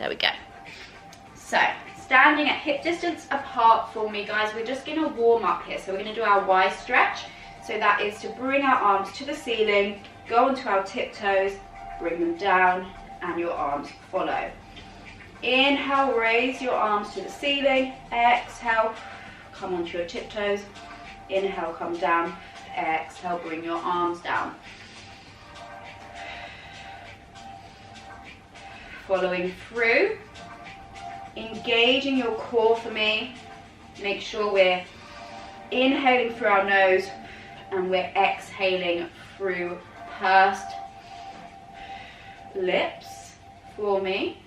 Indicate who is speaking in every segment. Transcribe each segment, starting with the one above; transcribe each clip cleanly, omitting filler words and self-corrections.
Speaker 1: There we go. So, standing at hip distance apart for me, guys. We're just gonna warm up here. So we're gonna do our Y stretch. So that is to bring our arms to the ceiling, go onto our tiptoes, bring them down, and your arms follow. Inhale, raise your arms to the ceiling. Exhale, come onto your tiptoes. Inhale, come down. Exhale, bring your arms down. Following through, engaging your core for me. Make sure we're inhaling through our nose and we're exhaling through pursed lips for me.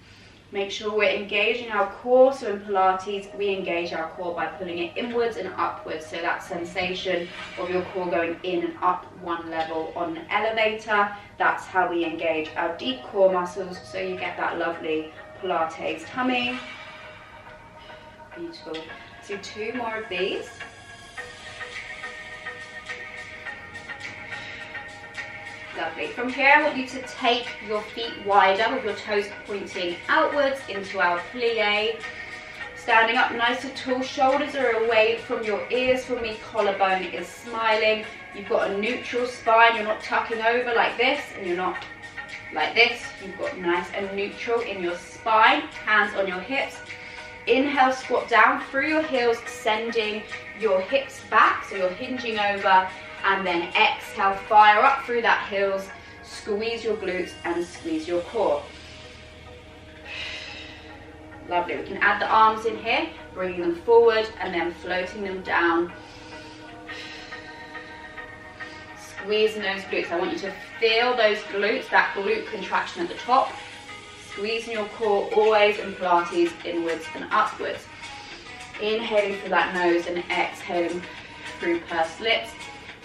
Speaker 1: Make sure we're engaging our core. So in Pilates, we engage our core by pulling it inwards and upwards. So that sensation of your core going in and up one level on an elevator, that's how we engage our deep core muscles. So you get that lovely Pilates tummy. Beautiful. Let's do 2 more of these. Lovely. From here, I want you to take your feet wider with your toes pointing outwards into our plie. Standing up nice and tall, shoulders are away from your ears for me, collarbone is smiling. You've got a neutral spine, you're not tucking over like this, and you're not like this. You've got nice and neutral in your spine, hands on your hips. Inhale, squat down through your heels, sending your hips back, so you're hinging over. And then exhale, fire up through that heels, squeeze your glutes and squeeze your core. Lovely. We can add the arms in here, bringing them forward and then floating them down. Squeezing those glutes. I want you to feel those glutes, that glute contraction at the top. Squeezing your core always in Pilates, inwards and upwards. Inhaling through that nose and exhaling through pursed lips.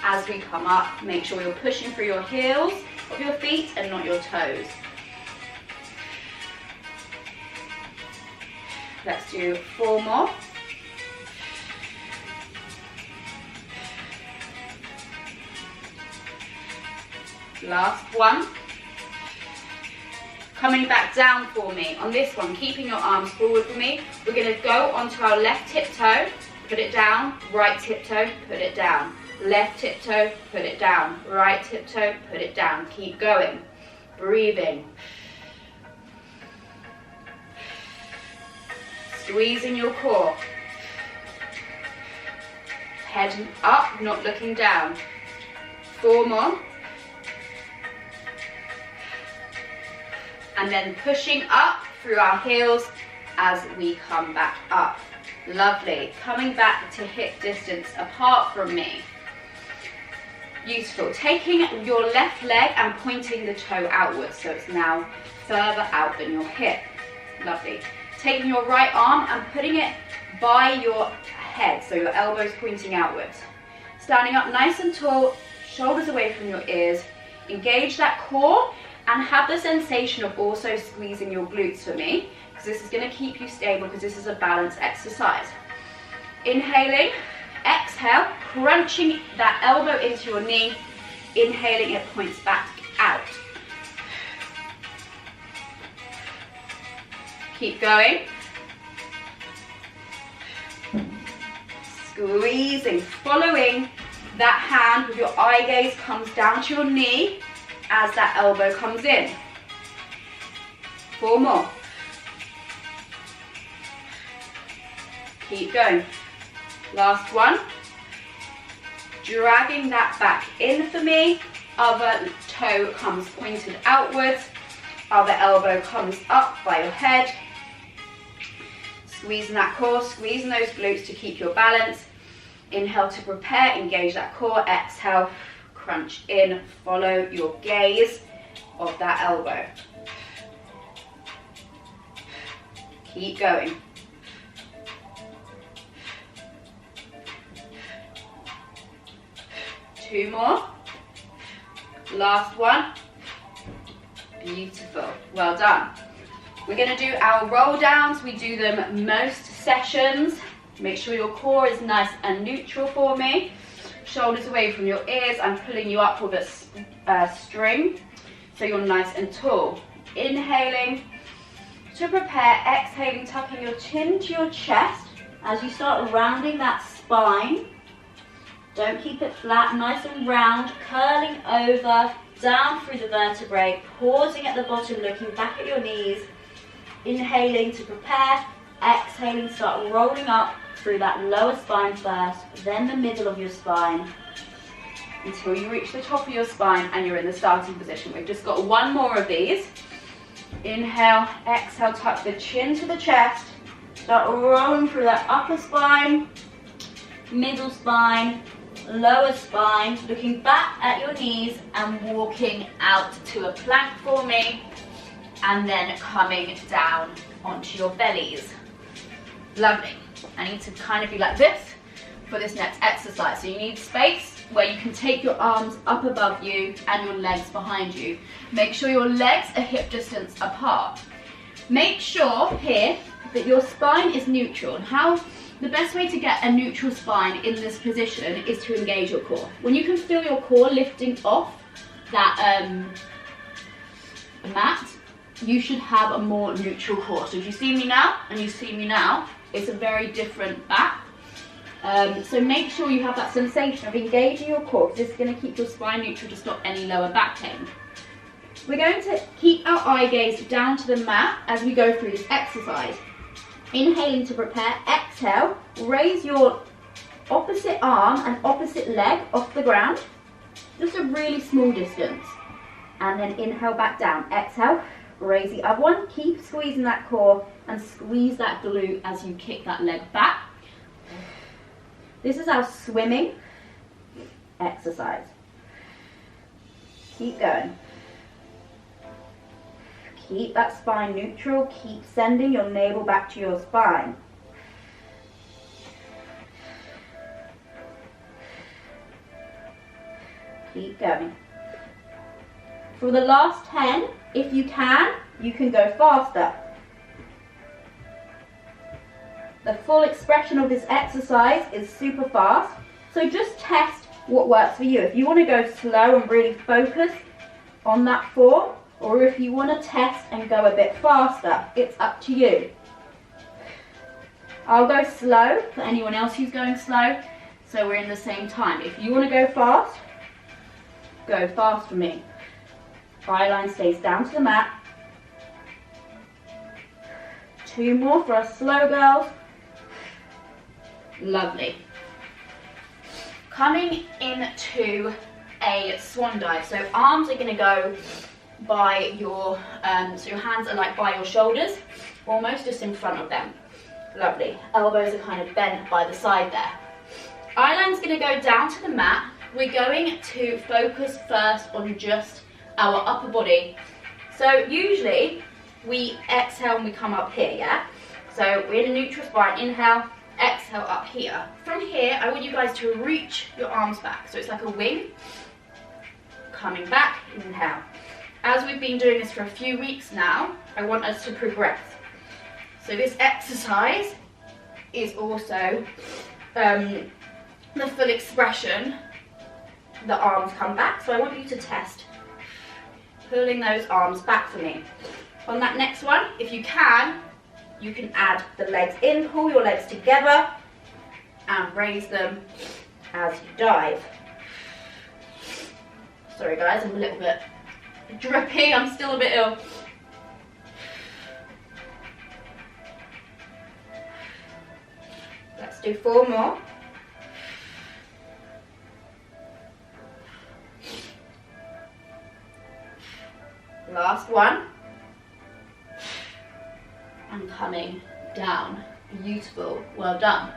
Speaker 1: As we come up, make sure you're pushing through your heels of your feet and not your toes. Let's do 4 more. Last one. Coming back down for me. On this one, keeping your arms forward for me, we're going to go onto our left tiptoe, put it down, right tiptoe, put it down. Left tiptoe, put it down. Right tiptoe, put it down. Keep going. Breathing. Squeezing your core. Head up, not looking down. 4 more. And then pushing up through our heels as we come back up. Lovely. Coming back to hip distance apart from me. Beautiful. Taking your left leg and pointing the toe outwards, so it's now further out than your hip. Lovely. Taking your right arm and putting it by your head, so your elbows pointing outwards. Standing up nice and tall, shoulders away from your ears. Engage that core and have the sensation of also squeezing your glutes for me, because this is going to keep you stable, because this is a balance exercise. Inhaling. Exhale, crunching that elbow into your knee. Inhaling, it points back out. Keep going. Squeezing, following that hand with your eye gaze comes down to your knee as that elbow comes in. 4 more. Keep going. Last one. Dragging that back in for me. Other toe comes pointed outwards. Other elbow comes up by your head. Squeezing that core, squeezing those glutes to keep your balance. Inhale to prepare, engage that core. Exhale, crunch in, follow your gaze of that elbow. Keep going. Two more. Last one. Beautiful. Well done. We're going to do our roll downs. We do them most sessions. Make sure your core is nice and neutral for me. Shoulders away from your ears. I'm pulling you up with a string, so you're nice and tall. Inhaling to prepare, exhaling, tucking your chin to your chest as you start rounding that spine. Don't keep it flat, nice and round, curling over, down through the vertebrae, pausing at the bottom, looking back at your knees, inhaling to prepare, exhaling, start rolling up through that lower spine first, then the middle of your spine, until you reach the top of your spine and you're in the starting position. We've just got one more of these. Inhale, exhale, tuck the chin to the chest, start rolling through that upper spine, middle spine, lower spine, looking back at your knees and walking out to a plank for me, and then coming down onto your bellies. Lovely. I need to kind of be like this for this next exercise. So you need space where you can take your arms up above you and your legs behind you. Make sure your legs are hip distance apart. Make sure here that your spine is neutral. And the best way to get a neutral spine in this position is to engage your core. When you can feel your core lifting off that mat, you should have a more neutral core. So if you see me now and you see me now, it's a very different back. So make sure you have that sensation of engaging your core, because this is going to keep your spine neutral to stop any lower back pain. We're going to keep our eye gaze down to the mat as we go through this exercise. Inhaling to prepare, exhale, raise your opposite arm and opposite leg off the ground, just a really small distance, and then inhale back down, exhale, raise the other one, keep squeezing that core and squeeze that glute as you kick that leg back. This is our swimming exercise. Keep going. Keep that spine neutral, keep sending your navel back to your spine. Keep going. For the last 10, if you can go faster. The full expression of this exercise is super fast, so just test what works for you. If you want to go slow and really focus on that form, or if you want to test and go a bit faster, it's up to you. I'll go slow for anyone else who's going slow, so we're in the same time. If you want to go fast for me. Eye line stays down to the mat. 2 more for us slow girls. Lovely. Coming into a swan dive. So arms are going to go by your, so your hands are like by your shoulders, almost just in front of them. Lovely. Elbows are kind of bent by the side there. Eye line's going to go down to the mat. We're going to focus first on just our upper body. So usually we exhale and we come up here, yeah? So we're in a neutral spine, inhale, exhale up here. From here, I want you guys to reach your arms back. So it's like a wing, coming back, inhale. As we've been doing this for a few weeks now, I want us to progress. So this exercise is also the full expression. The arms come back, so I want you to test pulling those arms back for me. On that next one, if you can add the legs in, pull your legs together and raise them as you dive. Sorry guys, I'm a little bit drippy, I'm still a bit ill. Let's do 4 more. Last one. And coming down. Beautiful, well done.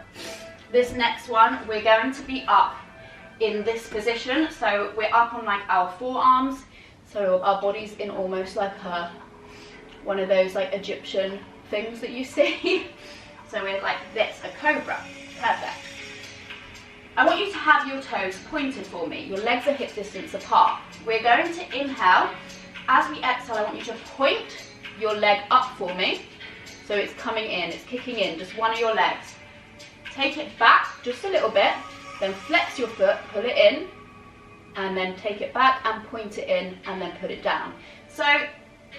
Speaker 1: This next one, we're going to be up in this position. So we're up on like our forearms. So our body's in almost like one of those like Egyptian things that you see. So we're like this, a cobra. Perfect. I want you to have your toes pointed for me. Your legs are hip distance apart. We're going to inhale. As we exhale, I want you to point your leg up for me. So it's coming in, it's kicking in, just one of your legs. Take it back just a little bit, then flex your foot, pull it in, and then take it back and point it in, and then put it down. So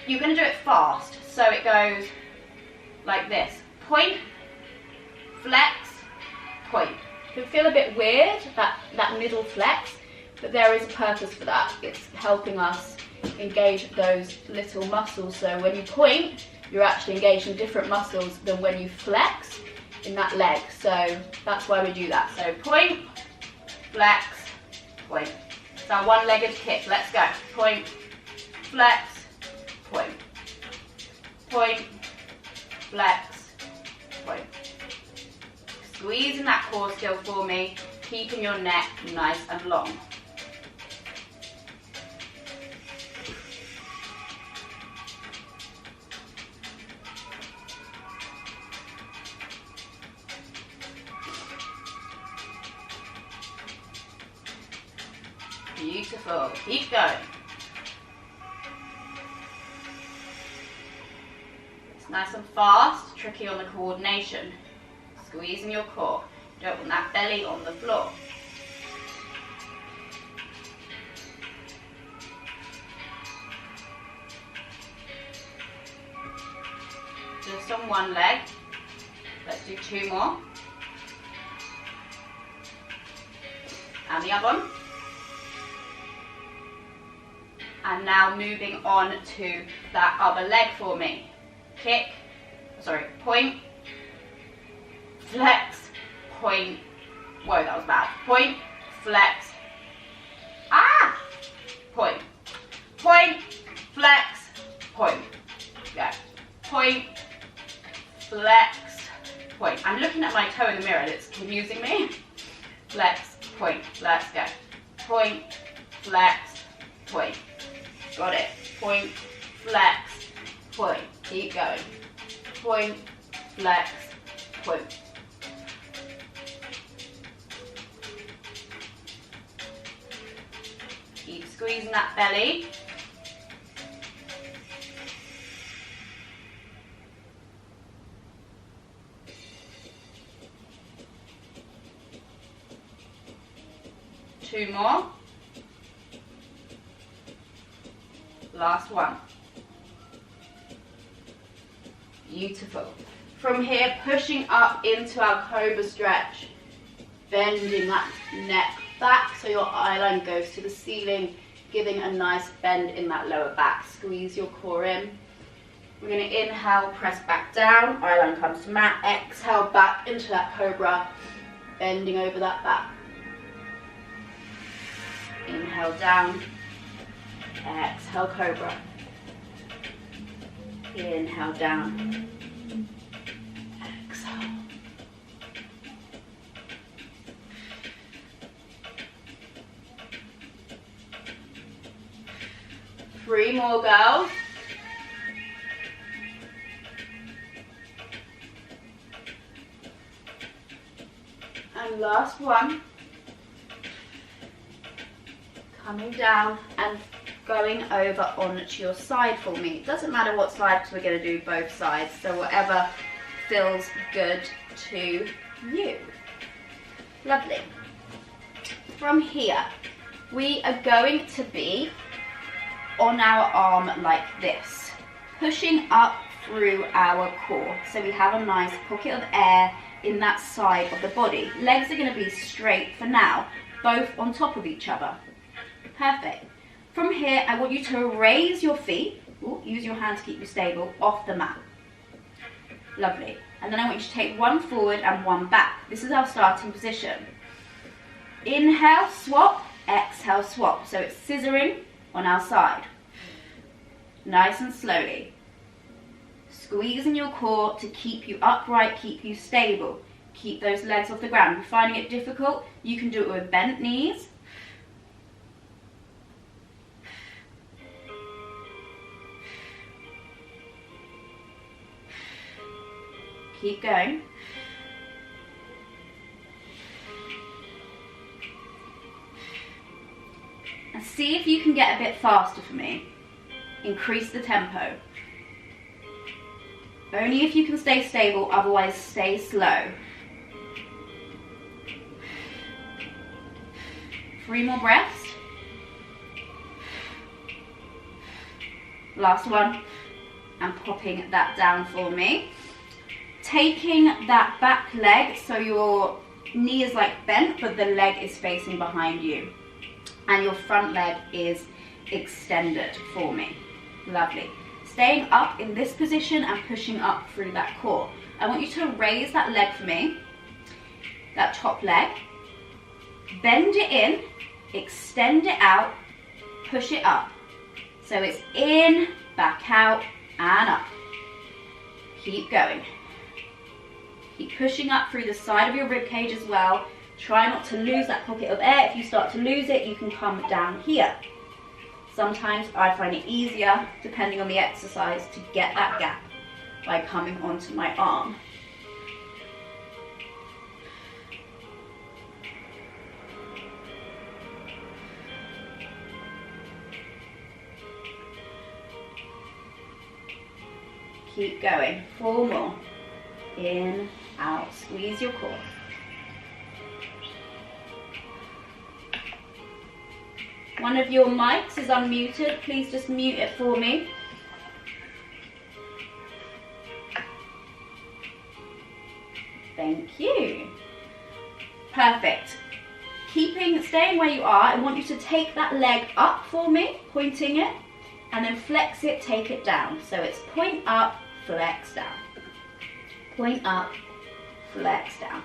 Speaker 1: you're going to do it fast. So it goes like this. Point, flex, point. It can feel a bit weird, that middle flex, but there is a purpose for that. It's helping us engage those little muscles. So when you point, you're actually engaging different muscles than when you flex in that leg. So that's why we do that. So point, flex, point. It's our one-legged kick. Let's go. Point, flex, point. Point, flex, point. Squeezing that core still for me, keeping your neck nice and long. Beautiful. Keep going. It's nice and fast, tricky on the coordination. Squeezing your core. You don't want that belly on the floor. Just on one leg. Let's do 2 more. And the other one. And now moving on to that other leg for me. Kick, sorry, point, flex, point, whoa, that was bad. Point, flex, point, point, flex, point. Go. Point, flex, point. I'm looking at my toe in the mirror and it's confusing me. Flex, point, let's go. Point, flex, point. Got it. Point, flex, point. Keep going. Point, flex, point. Keep squeezing that belly. Two more. Last one. Beautiful. From here, pushing up into our Cobra stretch, bending that neck back so your eye line goes to the ceiling, giving a nice bend in that lower back. Squeeze your core in. We're going to inhale, press back down, eye line comes to mat, exhale back into that Cobra, bending over that back. Inhale down, exhale Cobra. Inhale down, exhale. Three more girls. And last one. Coming down and going over onto your side for me. It doesn't matter what side because we're going to do both sides, so whatever feels good to you. Lovely. From here, we are going to be on our arm like this, pushing up through our core. So we have a nice pocket of air in that side of the body. Legs are going to be straight for now, both on top of each other. Perfect. From here, I want you to raise your feet, use your hand to keep you stable, off the mat. Lovely. And then I want you to take one forward and one back. This is our starting position. Inhale, swap, exhale, swap. So it's scissoring on our side. Nice and slowly. Squeezing your core to keep you upright, keep you stable. Keep those legs off the ground. If you're finding it difficult, you can do it with bent knees. Keep going. And see if you can get a bit faster for me. Increase the tempo. Only if you can stay stable, otherwise stay slow. 3 more breaths. Last one. And popping that down for me. taking that back leg, so your knee is like bent, but the leg is facing behind you. And your front leg is extended for me. Lovely. Staying up in this position and pushing up through that core. I want you to raise that leg for me, that top leg. Bend it in, extend it out, push it up. So it's in, back out, and up. Keep going. Keep pushing up through the side of your rib cage as well. Try not to lose that pocket of air. If you start to lose it, you can come down here. Sometimes I find it easier, depending on the exercise, to get that gap by coming onto my arm. Keep going. 4 more. In, out. Squeeze your core. One of your mics is unmuted. Please just mute it for me. Thank you. Perfect. Staying where you are, I want you to take that leg up for me, pointing it, and then flex it, take it down. So it's point up, flex down. Point up, flex down.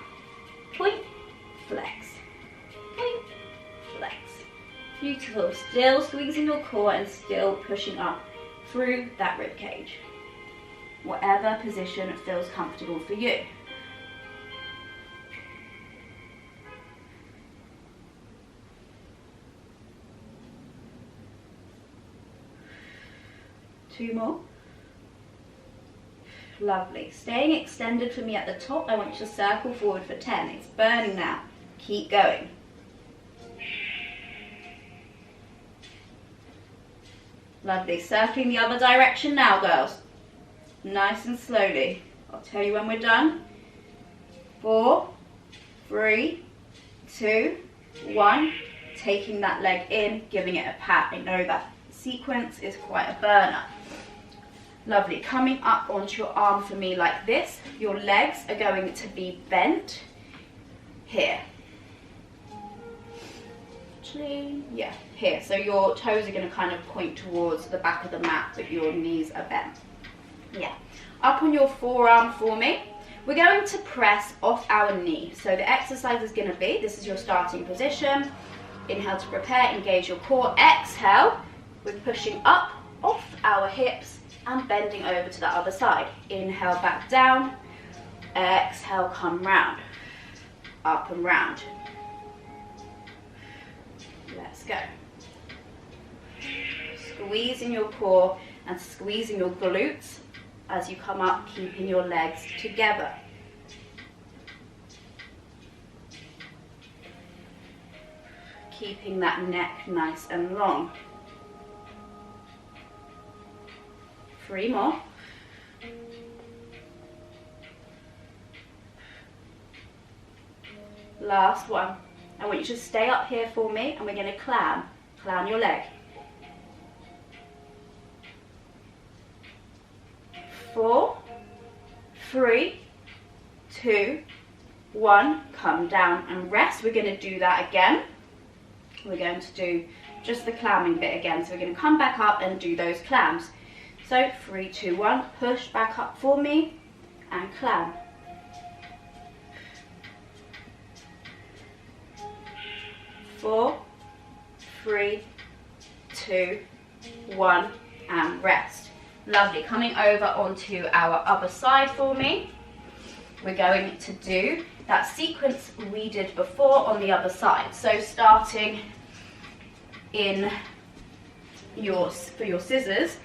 Speaker 1: Point, flex. Point, flex. Beautiful. Still squeezing your core and still pushing up through that rib cage. Whatever position feels comfortable for you. Two more. Lovely. Staying extended for me at the top. I want you to circle forward for 10. It's burning now. Keep going. Lovely. Circling the other direction now, girls. Nice and slowly. I'll tell you when we're done. 4, 3, 2, 1. Taking that leg in, giving it a pat. I know that sequence is quite a burner. Lovely. Coming up onto your arm for me like this. Your legs are going to be bent here. Actually, yeah, here. So your toes are going to kind of point towards the back of the mat, but your knees are bent. Yeah. Up on your forearm for me. We're going to press off our knee. So the exercise is going to be, this is your starting position. Inhale to prepare, engage your core. Exhale, we're pushing up off our hips and bending over to the other side. Inhale, back down. Exhale, come round. Up and round. Let's go. Squeezing your core and squeezing your glutes as you come up, keeping your legs together. Keeping that neck nice and long. 3 more. Last one. I want you to stay up here for me and we're going to clam your leg. 4, 3, 2, 1. Come down and rest. We're going to do that again. We're going to do just the clamming bit again. So we're going to come back up and do those clams. So 3, 2, 1, push back up for me and clam. 4, 3, 2, 1, and rest. Lovely. Coming over onto our other side for me. We're going to do that sequence we did before on the other side. So starting in for your scissors,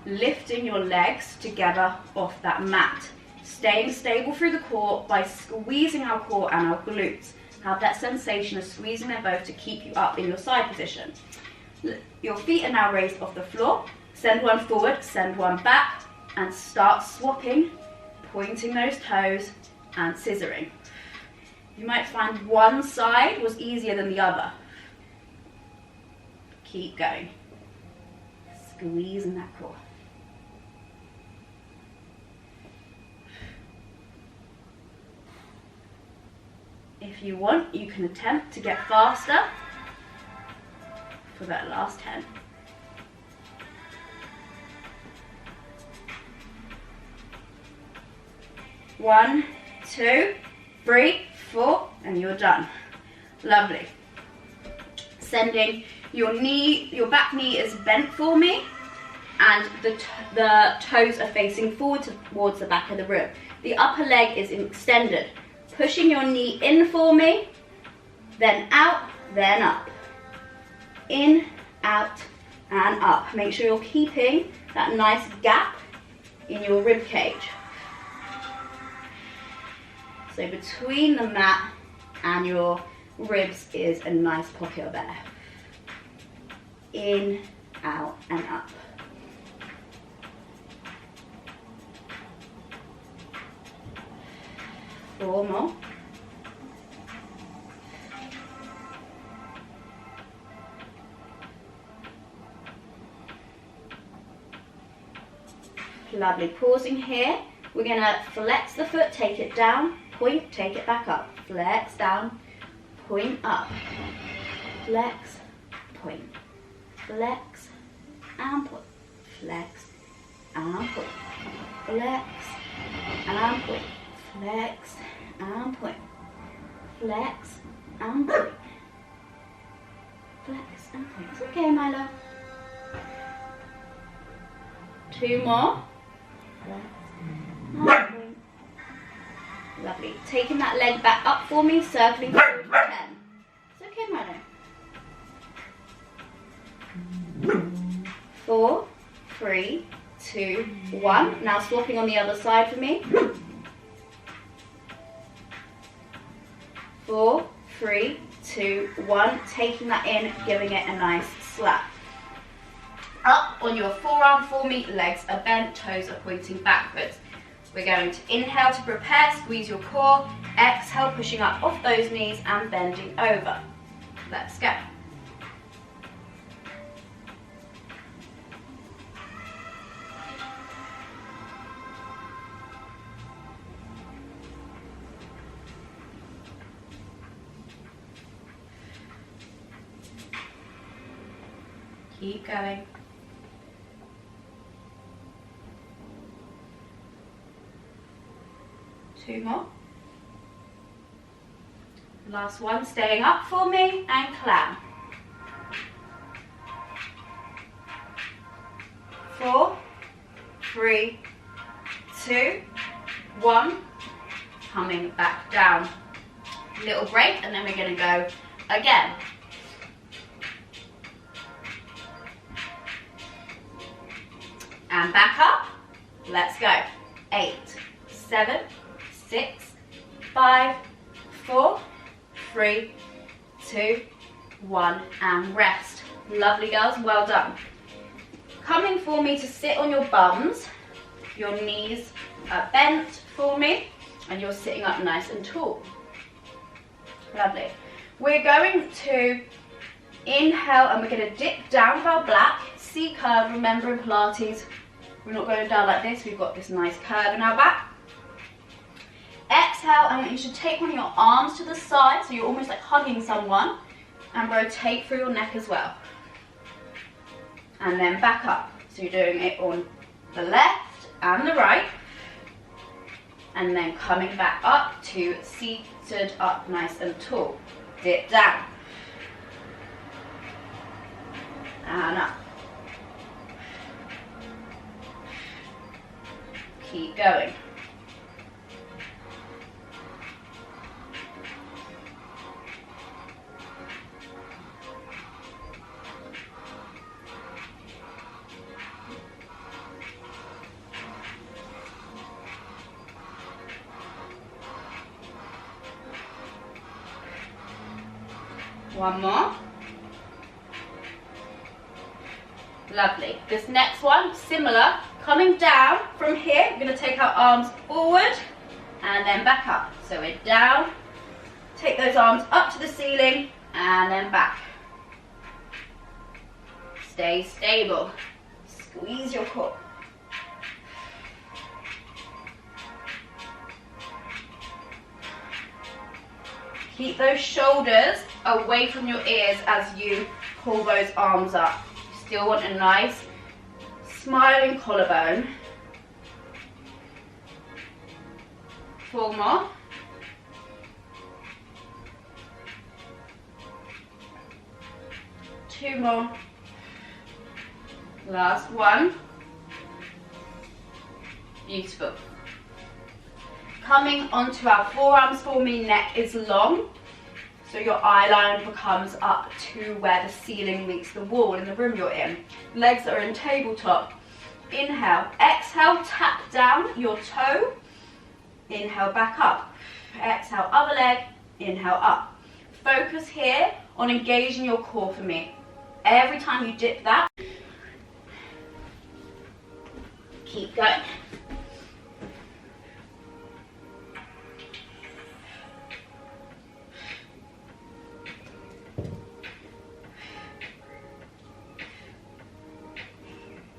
Speaker 1: lifting your legs together off that mat. Staying stable through the core by squeezing our core and our glutes. Have that sensation of squeezing them both to keep you up in your side position. Your feet are now raised off the floor. Send one forward, send one back, and start swapping, pointing those toes and scissoring. You might find one side was easier than the other. Keep going. Squeezing that core. If you want, you can attempt to get faster for that last 10. 1, 2, 3, 4, and you're done. Lovely. Sending your back knee is bent for me, and the toes are facing forward towards the back of the rib. The upper leg is extended. Pushing your knee in for me, then out, then up. In, out, and up. Make sure you're keeping that nice gap in your rib cage. So between the mat and your ribs is a nice pocket of air. In, out, and up. Four more. Lovely. Pausing here. We're going to flex the foot, take it down, point, take it back up. Flex down, point up. Flex, point. Flex, and point. Flex, and point. Flex, and point. Flex, and point. Flex, and point. Flex, and point. It's okay, my love. 2 more. Lovely. Taking that leg back up for me, circling forward for 10. It's okay, my love. 4, 3, 2, 1. Now swapping on the other side for me. 4, 3, 2, 1. Taking that in, giving it a nice slap. Up on your forearm for me, legs are bent, toes are pointing backwards. We're going to inhale to prepare, squeeze your core, exhale, pushing up off those knees and bending over. Let's go. Keep going. Two more. Last one, staying up for me and clam. 4, 3, 2, 1. Coming back down. Little break and then we're going to go again. And back up. Let's go. 8, 7, 6, 5, 4, 3, 2, 1, and rest. Lovely, girls, well done. Coming for me to sit on your bums. Your knees are bent for me, and you're sitting up nice and tall. Lovely. We're going to inhale, and we're going to dip down with our black. C curve, remember in Pilates, we're not going down like this, we've got this nice curve in our back. Exhale, and you should take one of your arms to the side, so you're almost like hugging someone, and rotate through your neck as well. And then back up. So you're doing it on the left and the right. And then coming back up to seated up nice and tall. Dip down. And up. Keep going. One more. Lovely. This next one, similar. Coming down from here, we're going to take our arms forward and then back up. So we're down, take those arms up to the ceiling and then back. Stay stable. Squeeze your core. Keep those shoulders away from your ears as you pull those arms up. You still want a nice smiling collarbone. 4 more. 2 more. Last one. Beautiful. Coming onto our forearms for me, neck is long. So your eye line becomes up to where the ceiling meets the wall in the room you're in. Legs are in tabletop. Inhale, exhale, tap down your toe. Inhale, back up. Exhale, other leg, inhale, up. Focus here on engaging your core for me. Every time you dip that, keep going.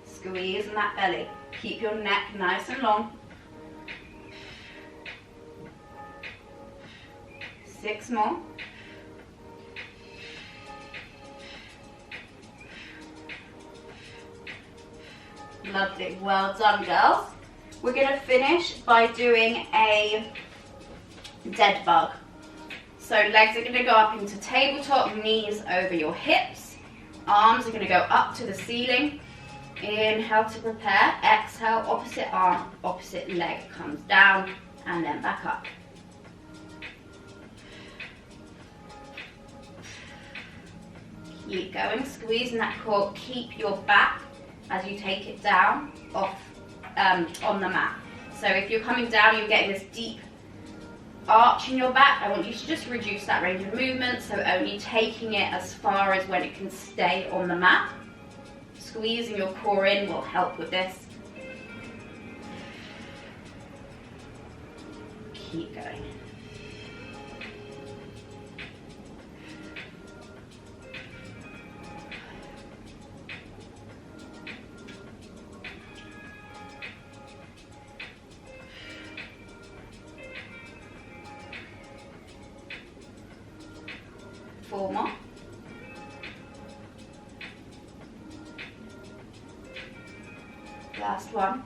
Speaker 1: Squeeze in that belly. Keep your neck nice and long. 6 more. Lovely. Well done, girls. We're going to finish by doing a dead bug. So legs are going to go up into tabletop, knees over your hips. Arms are going to go up to the ceiling. Inhale to prepare. Exhale, opposite arm, opposite leg comes down and then back up. Keep going, squeezing that core. Keep your back as you take it down off on the mat. So if you're coming down, you're getting this deep arch in your back. I want you to just reduce that range of movement, so only taking it as far as when it can stay on the mat. Squeezing your core in will help with this. Keep going. Four more. Last one.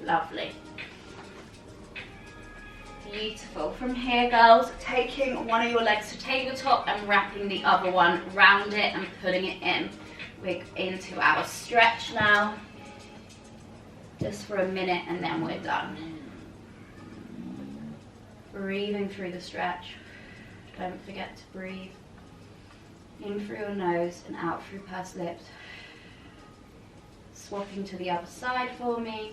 Speaker 1: Lovely. Beautiful. From here, girls, taking one of your legs to tabletop and wrapping the other one round it and pulling it in. We're into our stretch now. Just for a minute and then we're done. Breathing through the stretch. Don't forget to breathe in through your nose and out through pursed lips. Swapping to the other side for me.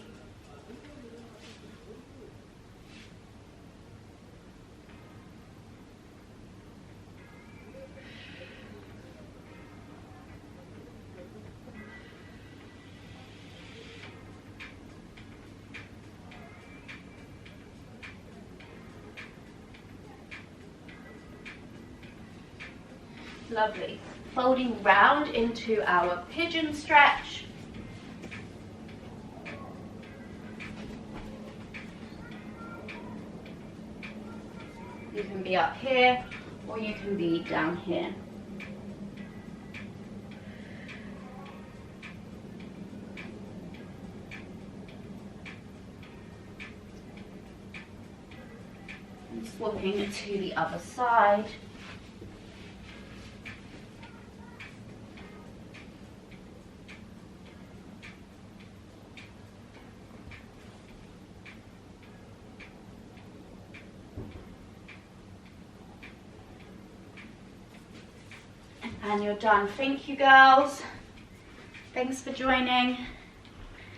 Speaker 1: Lovely. Folding round into our pigeon stretch. You can be up here or you can be down here. And swapping to the other side. And you're done. Thank you, girls. Thanks for joining.